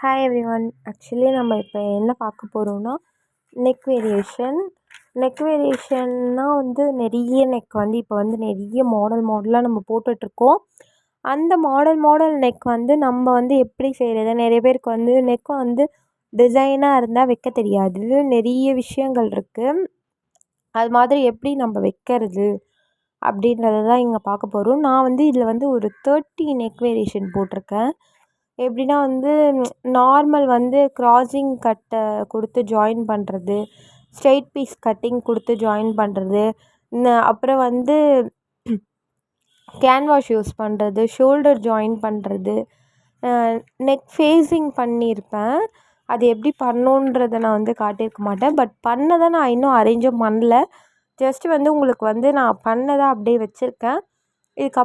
Hi everyone. Actually நம்ம இப்போ என்ன பார்க்க போகிறோம்னா நெக் வேரியேஷன். நெக் வேரியேஷன்னா நிறைய நெக் இப்போ நிறைய மாடலாக நம்ம போட்டுட்ருக்கோம். அந்த மாடல் நெக் நம்ம எப்படி செய்கிறது, நிறைய பேருக்கு நெக் டிசைனாக இருந்தால் வைக்க தெரியாது. நிறைய விஷயங்கள் இருக்குது. அது மாதிரி எப்படி நம்ம வைக்கிறது அப்படின்றத தான் இங்கே பார்க்க போகிறோம். நான் இதில் ஒரு 30 நெக் வேரியேஷன் போட்டிருக்கேன். எப்படின்னா நார்மல் க்ராஸிங் கட்டை கொடுத்து ஜாயின் பண்ணுறது, ஸ்ட்ரெயிட் பீஸ் கட்டிங் கொடுத்து ஜாயின் பண்ணுறது, அப்புறம் கேன்வாஷ் யூஸ் பண்ணுறது, ஷோல்டர் ஜாயின் பண்ணுறது, நெக் ஃபேஸிங் பண்ணியிருப்பேன். அது எப்படி பண்ணணுன்றதை நான் காட்டியிருக்க மாட்டேன். பட் பண்ணதை நான் இன்னும் அரேஞ்சும் பண்ணல. ஜஸ்ட்டு உங்களுக்கு நான் பண்ணதை அப்படியே வச்சுருக்கேன். இதுக்கப்புறம்